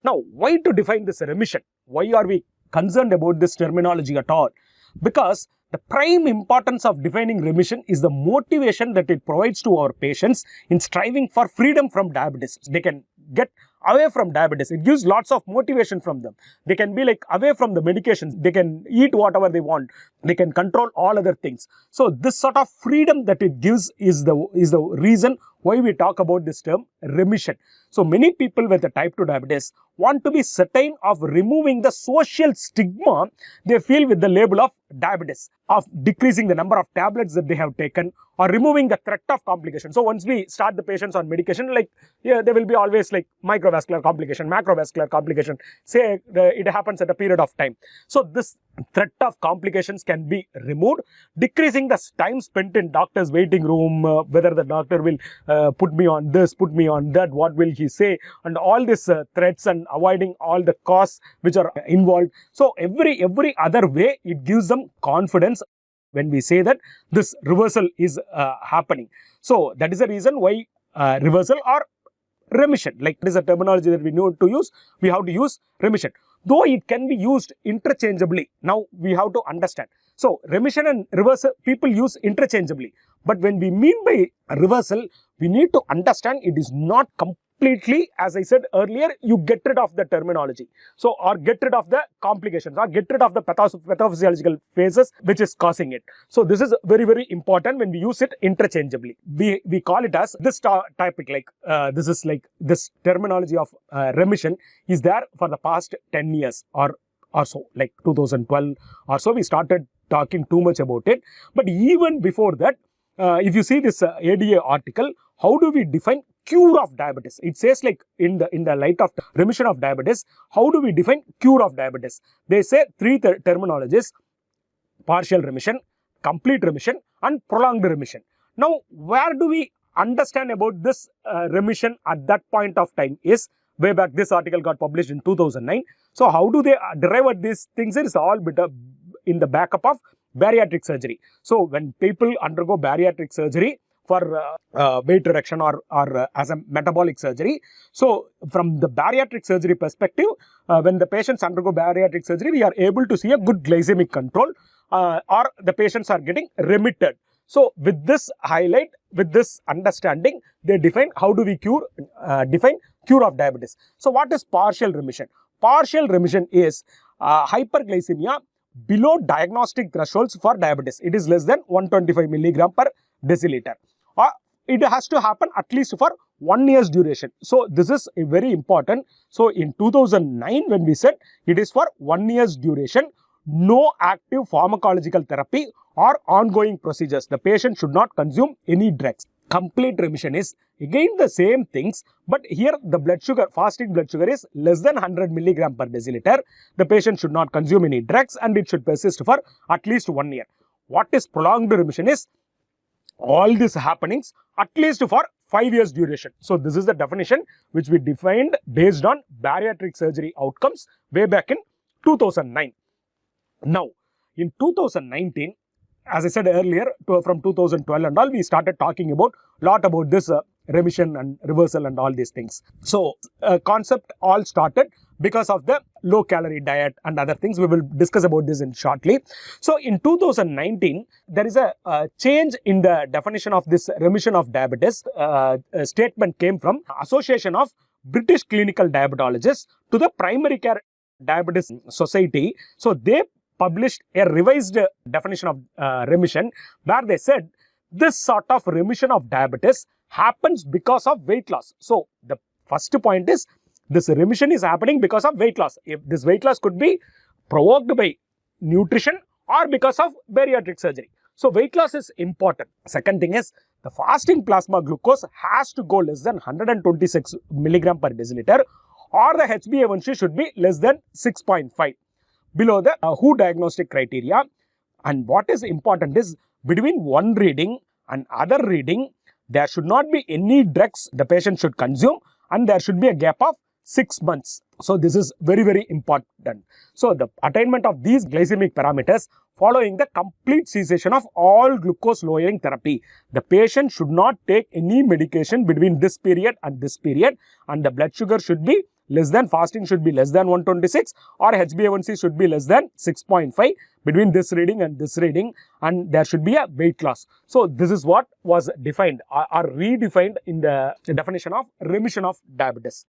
Now, why to define this remission? Why are we concerned about this terminology at all? Because the prime importance of defining remission is the motivation that it provides to our patients in striving for freedom from diabetes. They can get away from diabetes. It gives lots of motivation from them. They can be like away from the medications. They can eat whatever they want. They can control all other things. So this sort of freedom that it gives is the reason why we talk about this term remission. So many people with the type 2 diabetes want to be certain of removing the social stigma they feel with the label of diabetes, of decreasing the number of tablets that they have taken, or removing the threat of complications. So once we start the patients on medication, like there will be always like microvascular complication, macrovascular complication, say it happens at a period of time. So this threat of complications can be removed, decreasing the time spent in doctor's waiting room, whether the doctor will put me on this, put me on that, what will he say, and all these threats, and avoiding all the costs which are involved. So every other way, it gives them confidence when we say that this reversal is happening. So that is the reason why reversal or remission, like this is a terminology that we know to use, we have to use remission. Though it can be used interchangeably, now we have to understand. So remission and reversal people use interchangeably, but when we mean by reversal, we need to understand it is not completely, as I said earlier, you get rid of the terminology. So, or get rid of the complications, or get rid of the pathophysiological phases which is causing it. So this is very important when we use it interchangeably. We call it as this topic, like this is like this terminology of remission is there for the past 10 years or so, like 2012 or so, we started talking too much about it. But even before that, if you see this ADA article, how do we define cure of diabetes? It says like in the light of remission of diabetes, how do we define cure of diabetes? They say three terminologies: partial remission, complete remission, and prolonged remission. Now, where do we understand about this remission at that point of time is way back. This article got published in 2009. So how do they derive at these things? It's all bit of in the backup of bariatric surgery. So when people undergo bariatric surgery for weight reduction or as a metabolic surgery, so from the bariatric surgery perspective, when the patients undergo bariatric surgery, we are able to see a good glycemic control, or the patients are getting remitted. So with this highlight, with this understanding, they define how do we define cure of diabetes. So what is partial remission? Partial remission is hyperglycemia below diagnostic thresholds for diabetes. It is less than 125 milligram per deciliter. Or it has to happen at least for 1 year's duration. So this is very important. So in 2009, when we said it is for 1 year's duration, no active pharmacological therapy or ongoing procedures. The patient should not consume any drugs. Complete remission is again the same things, but here the blood sugar, fasting blood sugar is less than 100 milligram per deciliter. The patient should not consume any drugs and it should persist for at least 1 year. What is prolonged remission is all these happenings at least for 5 years duration. So this is the definition which we defined based on bariatric surgery outcomes way back in 2009. Now, in 2019, as I said earlier, from 2012 and all, we started talking about lot about this remission and reversal and all these things. So, concept all started because of the low calorie diet and other things. We will discuss about this in shortly. So, in 2019, there is a change in the definition of this remission of diabetes. A statement came from Association of British Clinical Diabetologists to the Primary Care Diabetes Society. So, they published a revised definition of remission, where they said this sort of remission of diabetes happens because of weight loss. So the first point is this remission is happening because of weight loss. If this weight loss could be provoked by nutrition or because of bariatric surgery. So weight loss is important. Second thing is the fasting plasma glucose has to go less than 126 milligram per deciliter, or the HbA1c should be less than 6.5. below the WHO diagnostic criteria. And what is important is between one reading and other reading, there should not be any drugs the patient should consume, and there should be a gap of 6 months. So this is very, very important. So the attainment of these glycemic parameters following the complete cessation of all glucose lowering therapy. The patient should not take any medication between this period and this period, and the blood sugar should be less than, fasting should be less than 126, or HbA1c should be less than 6.5 between this reading and this reading, and there should be a weight loss. So this is what was defined or redefined in the definition of remission of diabetes.